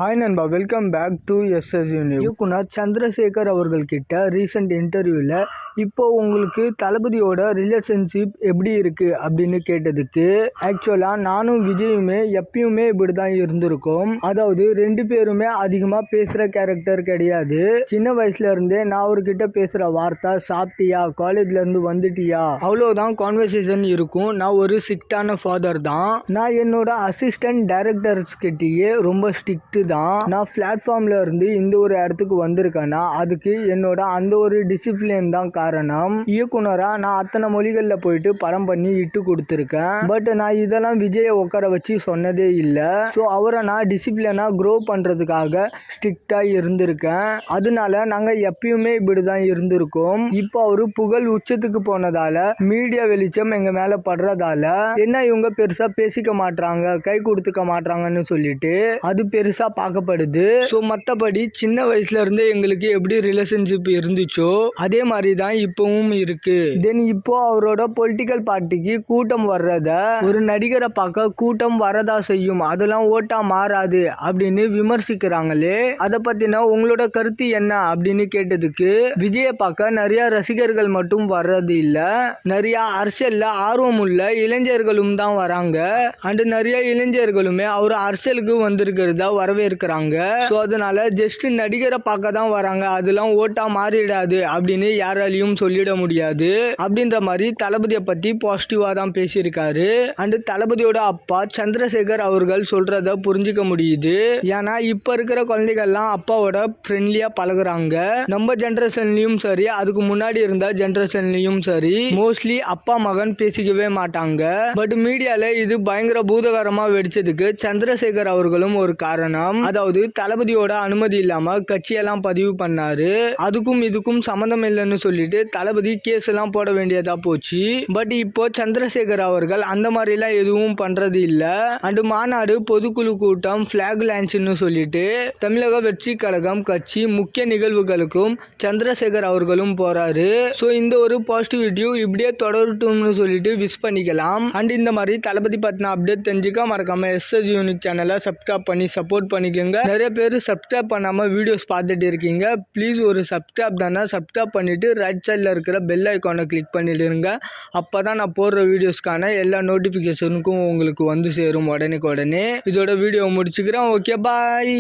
Hi நண்பா, welcome back to SS univ. இயக்குனர் Chandrasekhar அவர்கள்கிட்ட recent இன்டர்வியூவில் இப்போ உங்களுக்கு தளபதியோட ரிலேஷன்ஷிப் எப்படி இருக்குது அப்படின்னு கேட்டதுக்கு, ஆக்சுவலாக நானும் விஜயுமே எப்பயுமே இப்படி தான் இருந்திருக்கோம். அதாவது ரெண்டு பேருமே அதிகமாக பேசுகிற கேரக்டர் கிடையாது. சின்ன வயசுல இருந்தே நான் அவர்கிட்ட பேசுகிற வார்த்தை சாப்பிட்டியா, காலேஜ்லேருந்து வந்துட்டியா, அவ்வளோதான் கான்வர்சேஷன் இருக்கும். நான் ஒரு ஸ்ட்ரிக்டான ஃபாதர் தான். நான் என்னோட அசிஸ்டன்ட் டைரக்டர்ஸ் கிட்டேயே ரொம்ப ஸ்ட்ரிக்ட் தான். நான் பிளாட்ஃபார்ம்ல இருந்து இந்த ஒரு இடத்துக்கு வந்திருக்கேன்னா அதுக்கு என்னோட அந்த ஒரு டிசிப்ளின் தான் காரணம். இயக்குனரா நான் அத்தனை மொழிகள்ல போயிட்டு படம் பண்ணி இட்டு கொடுத்துருக்கேன். பட் நான் இதெல்லாம் விஜயை உட்கார வச்சு சொன்னதே இல்லை. ஸோ அவரை நான் டிசிப்ளினா க்ரோ பண்றதுக்காக ஸ்ட்ரிக்டா இருந்திருக்கேன். அதனால நாங்க எப்பயுமே இப்படிதான் இருந்திருக்கோம். இப்போ அவரு புகழ் உச்சத்துக்கு போனதால மீடியா வெளிச்சம் எங்க மேல படுறதால என்ன இவங்க பெருசா பேசிக்க மாட்டாங்க, கை கொடுத்துக்க மாட்டாங்கன்னு சொல்லிட்டு அது பெருசா பார்க்கப்படுது. ஸோ மற்றபடி சின்ன வயசுல இருந்தே எங்களுக்கு எப்படி ரிலேஷன்ஷிப் இருந்துச்சோ அதே மாதிரி தான் இப்பவும் இருக்கு. தென் இப்போ அவரோட பொலிட்டிக்கல் பார்ட்டிக்கு கூட்டம் வர்றத ஒரு நடிகரை பார்க்க கூட்டம் வரதா செய்யும், அதெல்லாம் ஓட்டா மாறாது அப்படின்னு விமர்சிக்கிறாங்களே, அதை பத்தின உங்களோட கருத்து என்ன அப்படின்னு கேட்டதுக்கு, விஜயை பார்க்க நிறைய ரசிகர்கள் மட்டும் வர்றது இல்ல, நிறைய அரசியல்ல ஆர்வம் உள்ள இளைஞர்களும் தான் வராங்க. அண்ட் நிறைய இளைஞர்களுமே அவர் அரசியலுக்கு வந்திருக்கிறதா வரவேற்கிறாங்க. ஸோ அதனால ஜஸ்ட் நடிகரை பார்க்க தான் வராங்க, அதெல்லாம் ஓட்டா மாறிடாது அப்படின்னு யாராலையும் சொல்லிட முடியாது அப்படின்ற மாதிரி தளபதியை பத்தி பாசிட்டிவா தான் பேசியிருக்காரு. அண்ட் தளபதியோட அப்பா சந்திரசேகர் அவர்கள் சொல்றத புரிஞ்சுக்க முடியுது. ஏன்னா இப்ப இருக்கிற குழந்தைகள்லாம் அப்பாவோட ஃப்ரெண்ட்லியா பழகுறாங்க. நம்ம ஜென்ரேஷன்லயும் சரி, அதுக்கு முன்னாடி இருந்த ஜென்ரேஷன்லயும் சரி, மோஸ்ட்லி அப்பா மகன் பேசிக்கவே மாட்டாங்க. பட் மீடியால இது பயங்கர பூதகரமா வெடிச்சதுக்கு சந்திரசேகர் அவர்களும் ஒரு காரணம். அதாவது தளபதியோட அனுமதி இல்லாம கட்சியெல்லாம் பதிவு பண்ணாரு. அதுக்கும் இதுக்கும் சம்மந்தம் இல்லைன்னு சொல்லிட்டு தளபதி கேஸ் எல்லாம் போட வேண்டியதா போச்சு. பட் இப்போ சந்திரசேகர் அவர்கள் அந்த மாதிரி எல்லாம் எதுவும் பண்றது இல்ல. அண்ட் மாநாடு பொதுக்குழு கூட்டம் பிளாக் லான்ச்னு சொல்லிட்டு தமிழக வெற்றி கழகம் கட்சி முக்கிய நிகழ்வுகளுக்கும் சந்திரசேகர் அவர்களும் போறாரு. ஸோ இந்த ஒரு பாசிட்டிவிட்டியும் இப்படியே தொடரட்டும்னு சொல்லிட்டு விஷ் பண்ணிக்கலாம். அண்ட் இந்த மாதிரி தளபதி பத்தின அப்டேட் தெரிஞ்சுக்க மறக்காம எஸ்எஸ் யூனிக் சேனலை சப்ஸ்கிரைப் பண்ணி சப்போர்ட் பண்ணிக்கோங்க. நிறைய பேர் சப்ஸ்கிரைப் பண்ணாம வீடியோஸ் பார்த்துட்டு இருக்கீங்க. ப்ளீஸ் ஒரு சப்ஸ்கிரைப் தானே, சப்ஸ்கிரைப் பண்ணிட்டு ரைட் சைடில் இருக்கிற பெல் ஐக்கானை கிளிக் பண்ணிடுங்க. அப்பதான் நான் போடுற வீடியோஸ்க்கான எல்லா நோட்டிஃபிகேஷனுக்கும் உங்களுக்கு வந்து சேரும் உடனே. இதோட வீடியோ முடிச்சுக்கிறேன். ஓகே, பாய்.